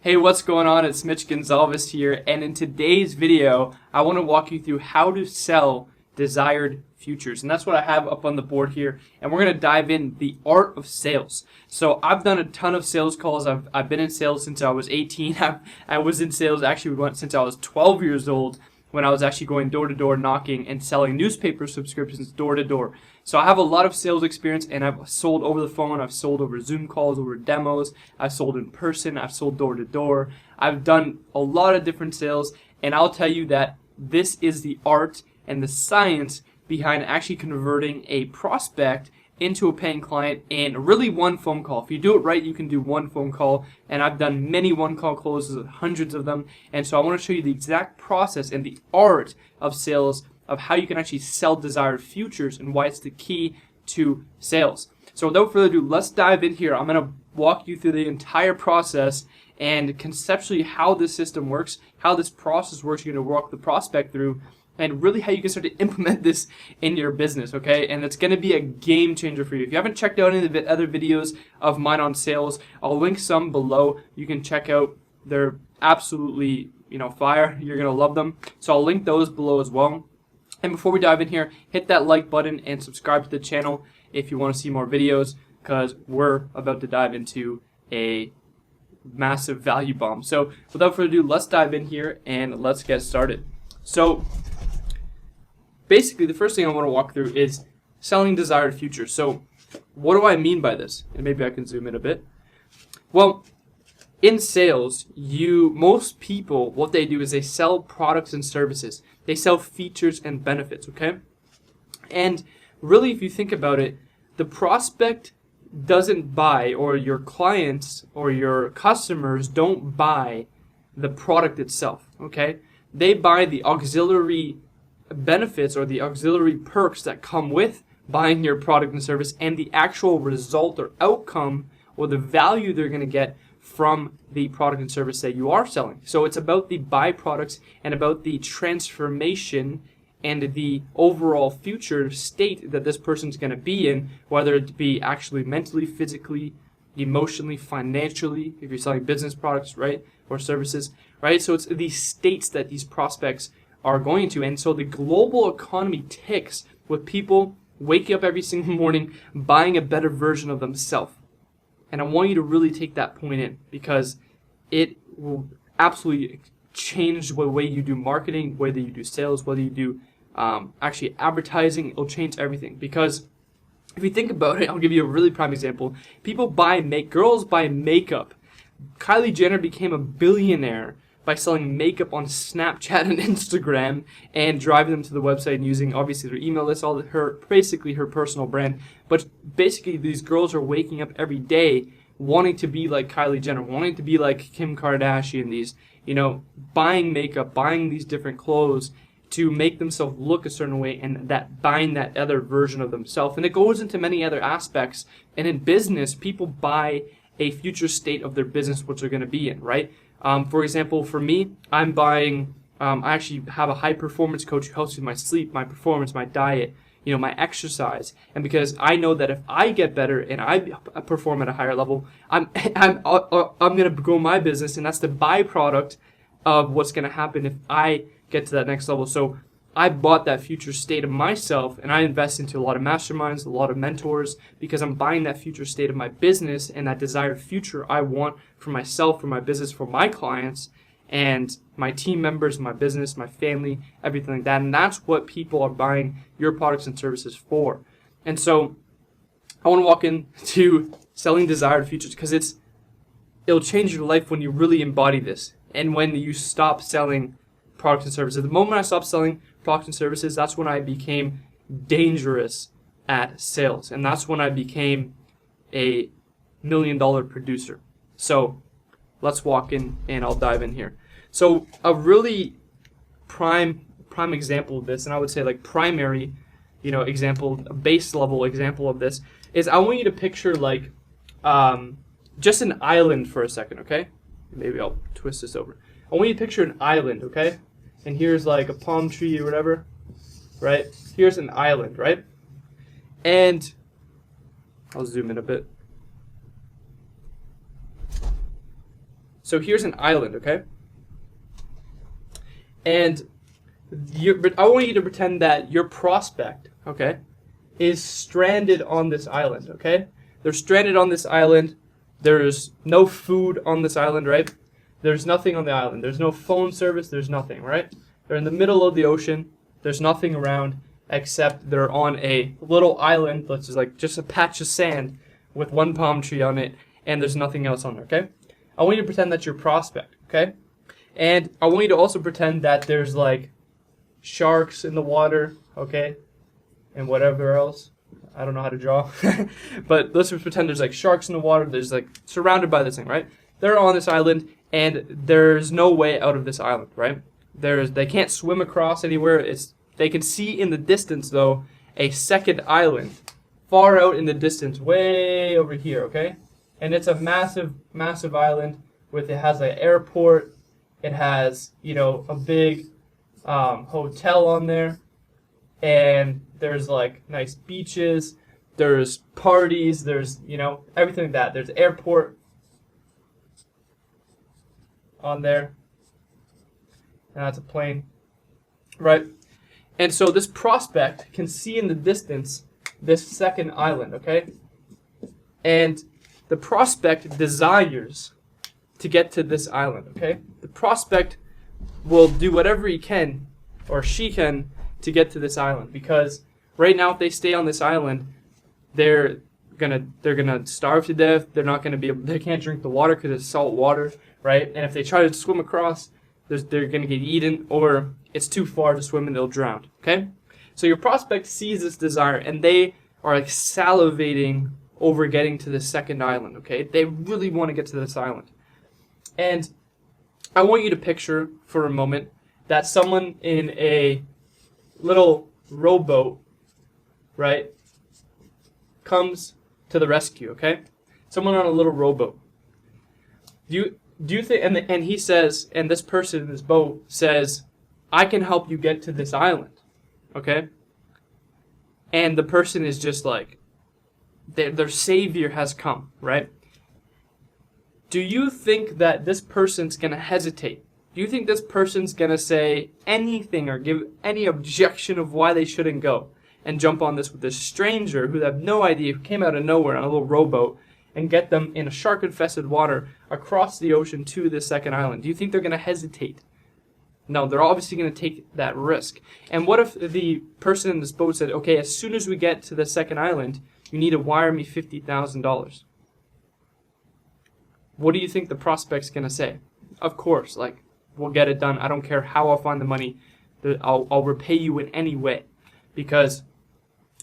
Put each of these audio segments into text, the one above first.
Hey, what's going on? It's Mitch Gonzalez here, and in today's video, I want to walk you through how to sell desired futures, and that's what I have up on the board here, and we're going to dive in the art of sales. So I've done a ton of sales calls. I've been in sales since I was 18. I was in sales actually since I was 12 years old, when I was actually going door to door knocking and selling newspaper subscriptions door to door. So I have a lot of sales experience, and I've sold over the phone, I've sold over Zoom calls, over demos, I've sold in person, I've sold door to door. I've done a lot of different sales, and I'll tell you that this is the art and the science behind actually converting a prospect into a paying client in really one phone call. If you do it right, you can do one phone call, and I've done many one-call closes, hundreds of them, and so I want to show you the exact process and the art of sales of how you can actually sell desired futures and why it's the key to sales. So without further ado, let's dive in here. I'm going to walk you through the entire process and conceptually how this system works, how this process works you're going to walk the prospect through, and really how you can start to implement this in your business, okay? And it's going to be a game changer for you. If you haven't checked out any of the other videos of mine on sales, I'll link some below. You can check out. They're absolutely, fire. You're going to love them. So I'll link those below as well. And before we dive in here, hit that like button and subscribe to the channel if you want to see more videos, because we're about to dive into a massive value bomb. So without further ado, let's dive in here and let's get started. So basically, the first thing I want to walk through is selling desired futures. So what do I mean by this? And maybe I can zoom in a bit. Well, in sales, most people, what they do is they sell products and services. They sell features and benefits, okay? And really, if you think about it, the prospect doesn't buy, or your clients or your customers don't buy the product itself, okay? They buy the auxiliary benefits or the auxiliary perks that come with buying your product and service, and the actual result or outcome or the value they're going to get from the product and service that you are selling. So it's about the byproducts and about the transformation and the overall future state that this person's going to be in, whether it be actually mentally, physically, emotionally, financially, if you're selling business products, right, or services, right? So it's these states that these prospects are going to. And so the global economy ticks with people waking up every single morning buying a better version of themselves. And I want you to really take that point in, because it will absolutely change the way you do marketing, whether you do sales, whether you do actually advertising. It'll change everything. Because if you think about it, I'll give you a really prime example. Girls buy makeup. Kylie Jenner became a billionaire by selling makeup on Snapchat and Instagram and driving them to the website and using obviously their email list, basically her personal brand. But basically these girls are waking up every day wanting to be like Kylie Jenner, wanting to be like Kim Kardashian, these, buying makeup, buying these different clothes to make themselves look a certain way, and that buying that other version of themselves. And it goes into many other aspects. And in business, people buy a future state of their business, which they're going to be in, right? For example, for me, I'm buying, I actually have a high performance coach who helps with my sleep, my performance, my diet, my exercise. And because I know that if I get better and I perform at a higher level, I'm going to grow my business, and that's the byproduct of what's going to happen if I get to that next level. So I bought that future state of myself, and I invest into a lot of masterminds, a lot of mentors, because I'm buying that future state of my business and that desired future I want for myself, for my business, for my clients, and my team members, my business, my family, everything like that. And that's what people are buying your products and services for. And so I want to walk into selling desired futures, because it'll change your life when you really embody this, and when you stop selling products and services. The moment I stopped selling products and services, that's when I became dangerous at sales, and that's when I became a $1 million producer. So let's walk in, and I'll dive in here. So a really prime example of this, and I would say like primary, example, a base level example of this, is I want you to picture like just an island for a second, okay? Maybe I'll twist this over. I want you to picture an island, okay? And here's like a palm tree or whatever, right? Here's an island, right? And I'll zoom in a bit. So here's an island, okay? And I want you to pretend that your prospect, okay, is stranded on this island, okay? They're stranded on this island. There's no food on this island, right? There's nothing on the island. There's no phone service. There's nothing, right? They're in the middle of the ocean. There's nothing around except they're on a little island, that's just a patch of sand with one palm tree on it, and there's nothing else on there, okay? I want you to pretend that's your prospect, okay? And I want you to also pretend that there's like sharks in the water, okay? And whatever else. I don't know how to draw. But let's just pretend there's like sharks in the water. There's like surrounded by this thing, right? They're on this island and there's no way out of this island, right? They can't swim across anywhere. They can see in the distance though a second island far out in the distance, way over here, okay? And it's a massive, massive island it has an airport. It has, a big hotel on there. And there's like nice beaches. There's parties. There's, everything like that. There's airport on there. And that's a plane, right? And so this prospect can see in the distance this second island, okay? And the prospect desires to get to this island, okay? The prospect will do whatever he can or she can to get to this island, because right now if they stay on this island, they're gonna starve to death. They can't drink the water because it's salt water, right? And if they try to swim across, they're gonna get eaten, or it's too far to swim and they'll drown, okay? So your prospect sees this desire and they are like salivating over getting to the second island, okay? They really want to get to this island. And I want you to picture for a moment that someone in a little rowboat, right, comes to the rescue, okay? Someone on a little rowboat. Do you think, and he says, and this person in this boat says, I can help you get to this island, okay? And the person is just like, their savior has come, right? Do you think that this person's going to hesitate? Do you think this person's going to say anything or give any objection of why they shouldn't go and jump on this with this stranger who they have no idea, who came out of nowhere on a little rowboat, and get them in a shark-infested water across the ocean to this second island? Do you think they're going to hesitate? No, they're obviously going to take that risk. And what if the person in this boat said, okay, as soon as we get to the second island, you need to wire me $50,000? What do you think the prospect's going to say? Of course, we'll get it done. I don't care how I'll find the money. I'll repay you in any way. Because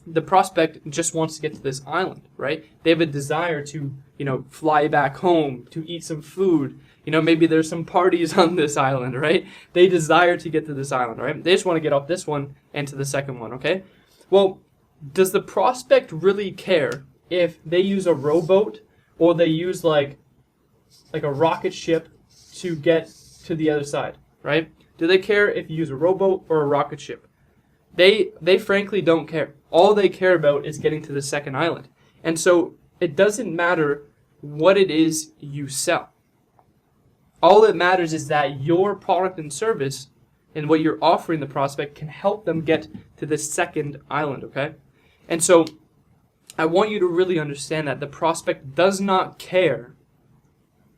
the prospect just wants to get to this island, right? They have a desire to, fly back home, to eat some food. Maybe there's some parties on this island, right? They desire to get to this island, right? They just want to get off this one and to the second one, okay? Well, does the prospect really care if they use a rowboat or they use like a rocket ship to get to the other side, right? Do they care if you use a rowboat or a rocket ship? They frankly don't care. All they care about is getting to the second island. And so it doesn't matter what it is you sell. All that matters is that your product and service and what you're offering the prospect can help them get to the second island, okay? And so I want you to really understand that the prospect does not care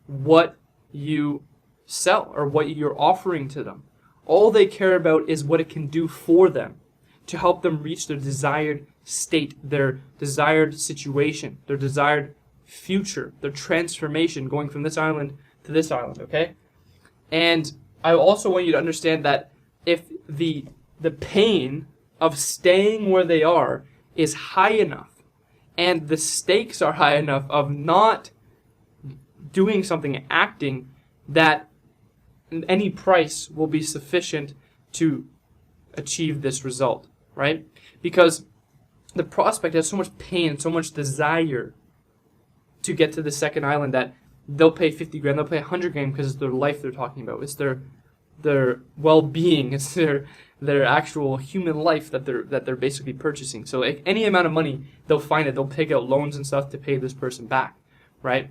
what you sell or what you're offering to them. All they care about is what it can do for them to help them reach their desired state, their desired situation, their desired future, their transformation going from this island to this island, okay? And I also want you to understand that if the pain of staying where they are is high enough and the stakes are high enough of not doing something, acting, that any price will be sufficient to achieve this result, right? Because the prospect has so much pain, so much desire to get to the second island that they'll pay 50 grand, they'll pay 100 grand because it's their life they're talking about. It's their well-being, it's their actual human life that they're basically purchasing. So any amount of money, they'll find it. They'll take out loans and stuff to pay this person back, right?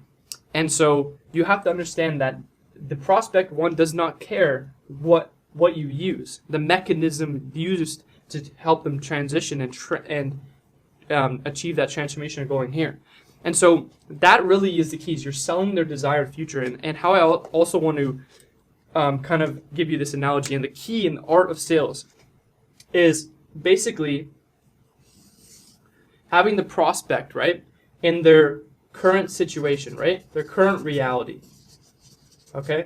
And so you have to understand that the prospect one does not care what you use, the mechanism used to help them transition and achieve that transformation of going here. And so that really is the keys. You're selling their desired future. And how I also want to kind of give you this analogy, and the key in the art of sales is basically having the prospect, right, in their current situation, right, their current reality. Okay?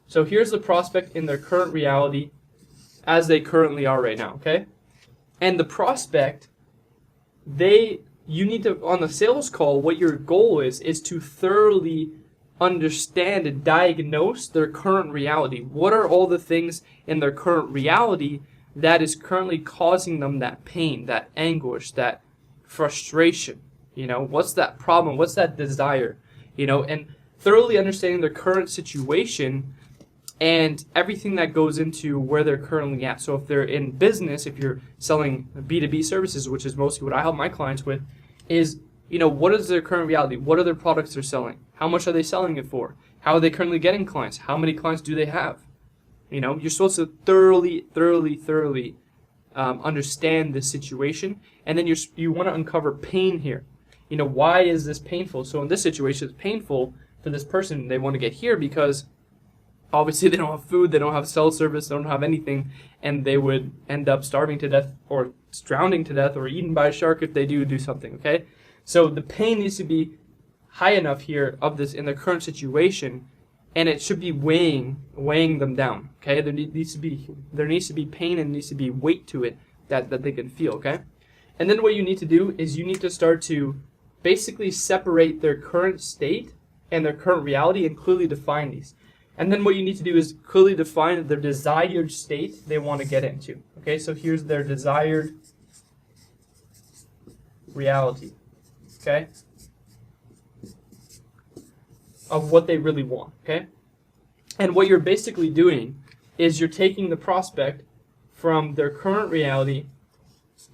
So here's the prospect in their current reality as they currently are right now, okay? And the prospect, you need to, on the sales call, what your goal is to thoroughly understand and diagnose their current reality. What are all the things in their current reality that is currently causing them that pain, that anguish, that frustration? You know, what's that problem? What's that desire? You know, and thoroughly understanding their current situation and everything that goes into where they're currently at. So if they're in business, if you're selling B2B services, which is mostly what I help my clients with, is, you know, what is their current reality? What are their products they're selling? How much are they selling it for? How are they currently getting clients? How many clients do they have? You know, you're supposed to thoroughly understand this situation, and then you want to uncover pain here. You know, why is this painful? So in this situation, it's painful for this person. They want to get here because obviously they don't have food, they don't have cell service, they don't have anything, and they would end up starving to death or drowning to death or eaten by a shark if they do something, okay? So the pain needs to be high enough here of this in their current situation, and it should be weighing them down, okay? There needs to be pain and needs to be weight to it that they can feel, okay? And then what you need to do is you need to start to basically separate their current state and their current reality and clearly define these. And then what you need to do is clearly define their desired state they want to get into. Okay, so here's their desired reality. Okay? Of what they really want. Okay? And what you're basically doing is you're taking the prospect from their current reality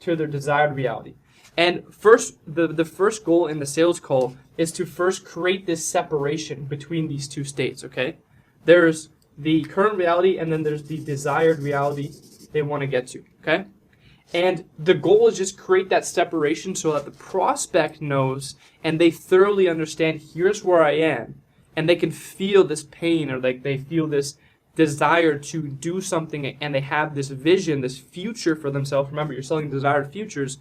to their desired reality. And first, the first goal in the sales call is to first create this separation between these two states, okay? There's the current reality, and then there's the desired reality they want to get to, okay? And the goal is just create that separation so that the prospect knows and they thoroughly understand, here's where I am, and they can feel this pain, or like they feel this desire to do something, and they have this vision, this future for themselves. Remember, you're selling desired futures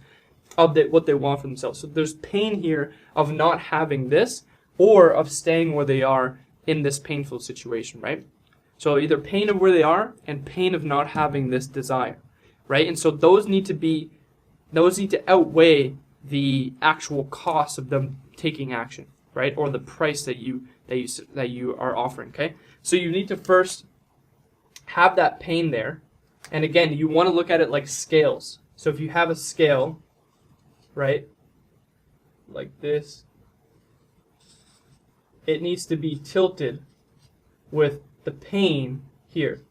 of what they want for themselves. So there's pain here of not having this, or of staying where they are in this painful situation, right? So either pain of where they are and pain of not having this desire, right? And so those need to outweigh the actual cost of them taking action, right? Or the price that you are offering, okay? So you need to first have that pain there. And again, you want to look at it like scales. So if you have a scale, right, like this, it needs to be tilted with the pain here.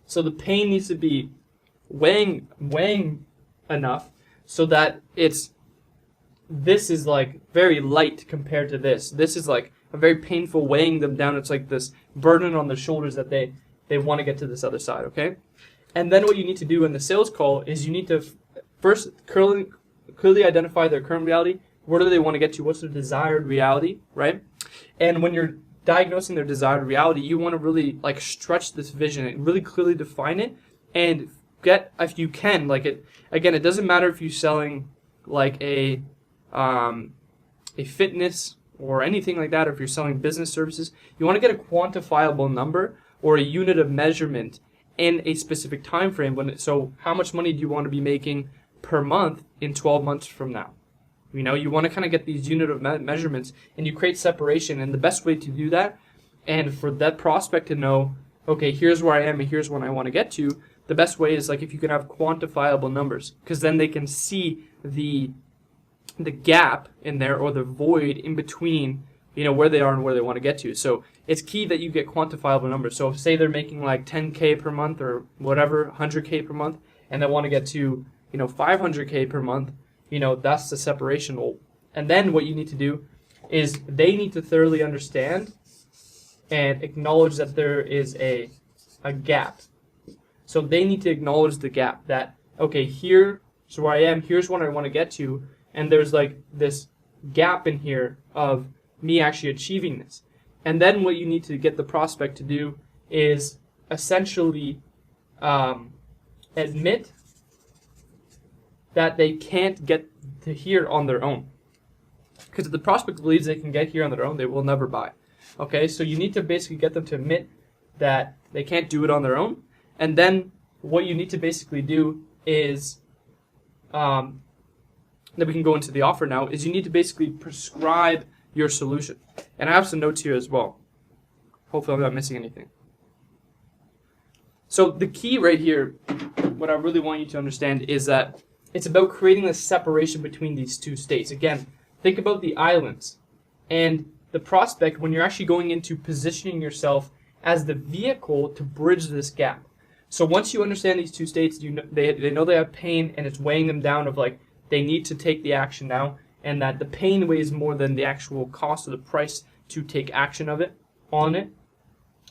So the pain needs to be weighing enough so that this is like very light compared to this. This is like a very painful weighing them down. It's like this burden on their shoulders that they want to get to this other side, okay? And then what you need to do in the sales call is you need to first clearly identify their current reality. Where do they want to get to? What's their desired reality, right? And when you're diagnosing their desired reality, you want to really like stretch this vision and really clearly define it, and get, if you can, like it again, it doesn't matter if you're selling like a fitness or anything like that, or if you're selling business services, you want to get a quantifiable number or a unit of measurement in a specific time frame. So how much money do you want to be making per month in 12 months from now? You know, you want to kind of get these unit of measurements, and you create separation. And the best way to do that, and for that prospect to know, okay, here's where I am and here's what I want to get to, the best way is like if you can have quantifiable numbers, because then they can see the gap in there, or the void in between, you know, where they are and where they want to get to. So it's key that you get quantifiable numbers. So say they're making like 10K per month or whatever, 100K per month, and they want to get to, you know, 500K per month. You know, that's the separation. And then what you need to do is they need to thoroughly understand and acknowledge that there is a gap. So they need to acknowledge the gap that, okay, here's where I am, here's what I want to get to, and there's like this gap in here of me actually achieving this. And then what you need to get the prospect to do is essentially admit that they can't get to here on their own. Because if the prospect believes they can get here on their own, they will never buy. Okay, so you need to basically get them to admit that they can't do it on their own. And then what you need to basically do is, then we can go into the offer now, is you need to basically prescribe your solution. And I have some notes here as well. Hopefully I'm not missing anything. So the key right here, what I really want you to understand is that it's about creating a separation between these two states. Again, think about the islands and the prospect when you're actually going into positioning yourself as the vehicle to bridge this gap. So once you understand these two states, they know they have pain and it's weighing them down of like they need to take the action now, and that the pain weighs more than the actual cost of the price to take action of it on it.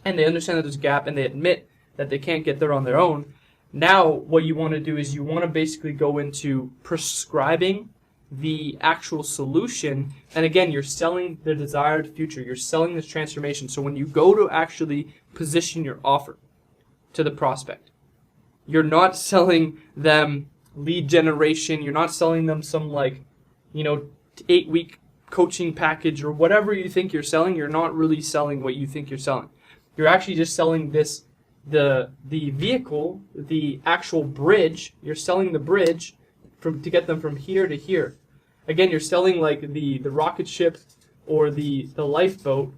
And they understand that there's a gap and they admit that they can't get there on their own. Now what you want to do is you want to basically go into prescribing the actual solution, and again, you're selling the desired future. You're selling this transformation. So when you go to actually position your offer to the prospect, you're not selling them lead generation. You're not selling them some 8-week coaching package or whatever you think you're selling. You're not really selling what you think you're selling. You're actually just selling this, the vehicle, the actual bridge. You're selling the bridge to get them from here to here. Again, you're selling like the rocket ship or the lifeboat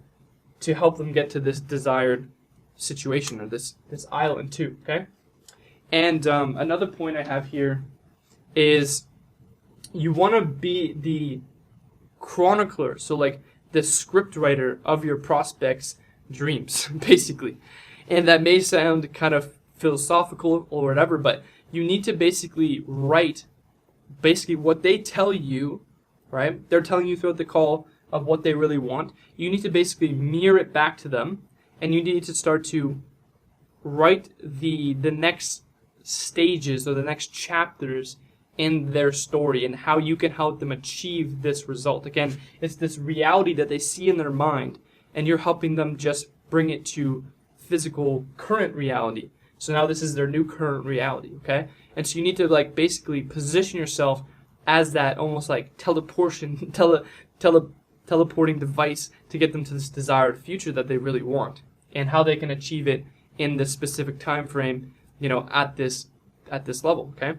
to help them get to this desired situation or this island too, okay? And another point I have here is you want to be the chronicler, so like the script writer of your prospects' dreams, basically. And that may sound kind of philosophical or whatever, but you need to basically write what they tell you, right? They're telling you throughout the call of what they really want. You need to basically mirror it back to them, and you need to start to write the next stages or the next chapters in their story and how you can help them achieve this result. Again, it's this reality that they see in their mind, and you're helping them just bring it to physical current reality. So now this is their new current reality, okay? And so you need to basically position yourself as that almost like teleporting device to get them to this desired future that they really want, and how they can achieve it in this specific time frame, at this level, okay?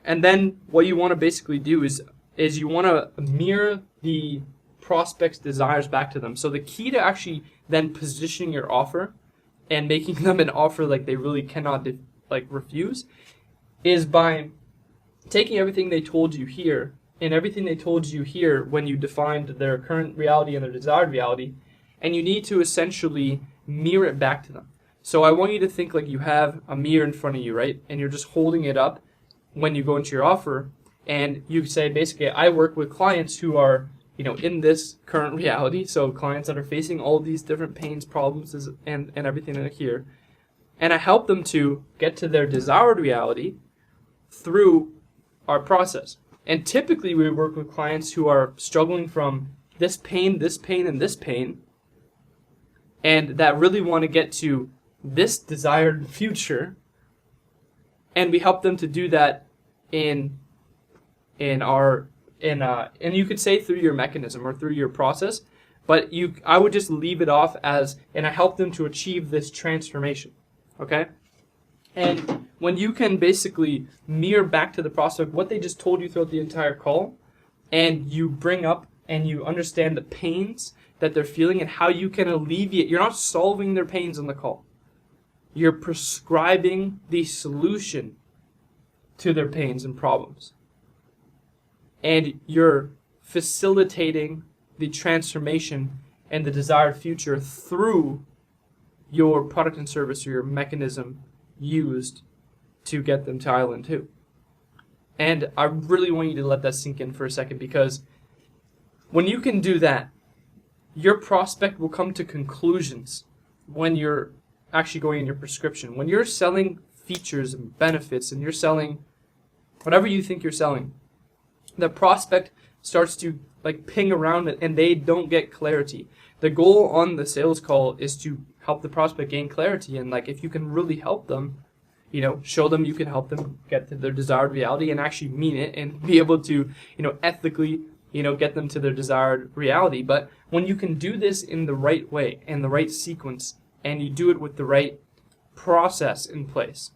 And then what you want to basically do is you want to mirror the prospect's desires back to them. So the key to actually then positioning your offer and making them an offer like they really cannot refuse is by taking everything they told you here and everything they told you here when you defined their current reality and their desired reality, and you need to essentially mirror it back to them. So I want you to think like you have a mirror in front of you, right? And you're just holding it up when you go into your offer, and you say basically, I work with clients who are in this current reality, so clients that are facing all these different pains, problems, and everything in here, and I help them to get to their desired reality through our process. And typically we work with clients who are struggling from this pain, and this pain, and that really want to get to this desired future, and we help them to do that and you could say through your mechanism or through your process, but I would just leave it off as, and I help them to achieve this transformation, okay? And when you can basically mirror back to the prospect what they just told you throughout the entire call, and you bring up and you understand the pains that they're feeling and how you can alleviate, you're not solving their pains on the call. You're prescribing the solution to their pains and problems. And you're facilitating the transformation and the desired future through your product and service or your mechanism used to get them to Island 2. And I really want you to let that sink in for a second, because when you can do that, your prospect will come to conclusions when you're actually going in your prescription. When you're selling features and benefits and you're selling whatever you think you're selling, the prospect starts to like ping around it and they don't get clarity. The goal on the sales call is to help the prospect gain clarity, and like if you can really help them, show them you can help them get to their desired reality and actually mean it and be able to, ethically, get them to their desired reality. But when you can do this in the right way, in the right sequence, and you do it with the right process in place,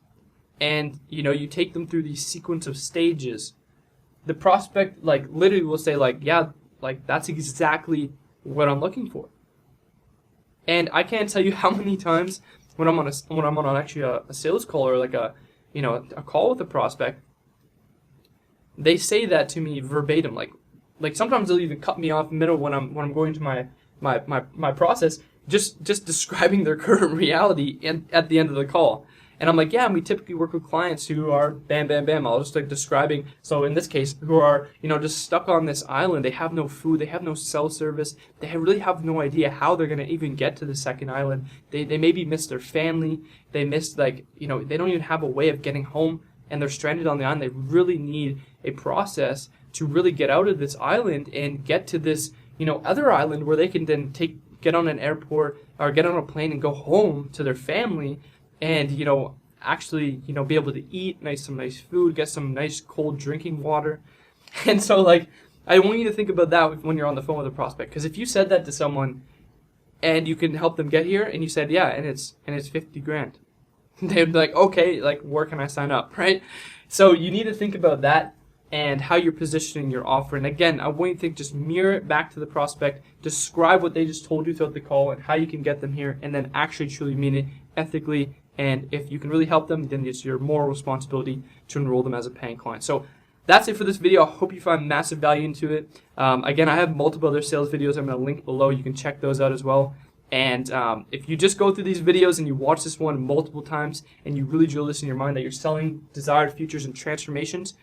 and, you take them through these sequence of stages, the prospect, like, literally will say, like, yeah, like, that's exactly what I'm looking for. And I can't tell you how many times when I'm on actually a sales call or like a call with a prospect, they say that to me verbatim. Like sometimes they'll even cut me off in the middle when I'm going to my process, just describing their current reality at the end of the call. And I'm like, yeah, we typically work with clients who are bam, bam, bam. I'll just like describing. So in this case, who are, just stuck on this island. They have no food. They have no cell service. They really have no idea how they're going to even get to the second island. They maybe miss their family. They miss they don't even have a way of getting home, and they're stranded on the island. They really need a process to really get out of this island and get to this, other island where they can then get on an airport or get on a plane and go home to their family. And, actually, be able to eat some nice food, get some nice cold drinking water. And so, like, I want you to think about that when you're on the phone with a prospect. Because if you said that to someone and you can help them get here, and you said, yeah, and it's $50,000, they'd be like, okay, like, where can I sign up, right? So you need to think about that and how you're positioning your offer. And again, I want you to think, just mirror it back to the prospect, describe what they just told you throughout the call and how you can get them here, and then actually truly mean it ethically. And if you can really help them, then it's your moral responsibility to enroll them as a paying client. So that's it for this video. I hope you find massive value into it. Again, I have multiple other sales videos I'm going to link below. You can check those out as well. And if you just go through these videos and you watch this one multiple times and you really drill this in your mind that you're selling desired futures and transformations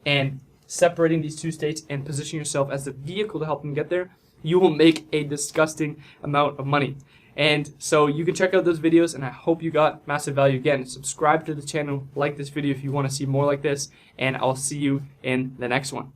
and separating these two states and positioning yourself as the vehicle to help them get there, you will make a disgusting amount of money. And so you can check out those videos, and I hope you got massive value. Again, subscribe to the channel, like this video if you want to see more like this, and I'll see you in the next one.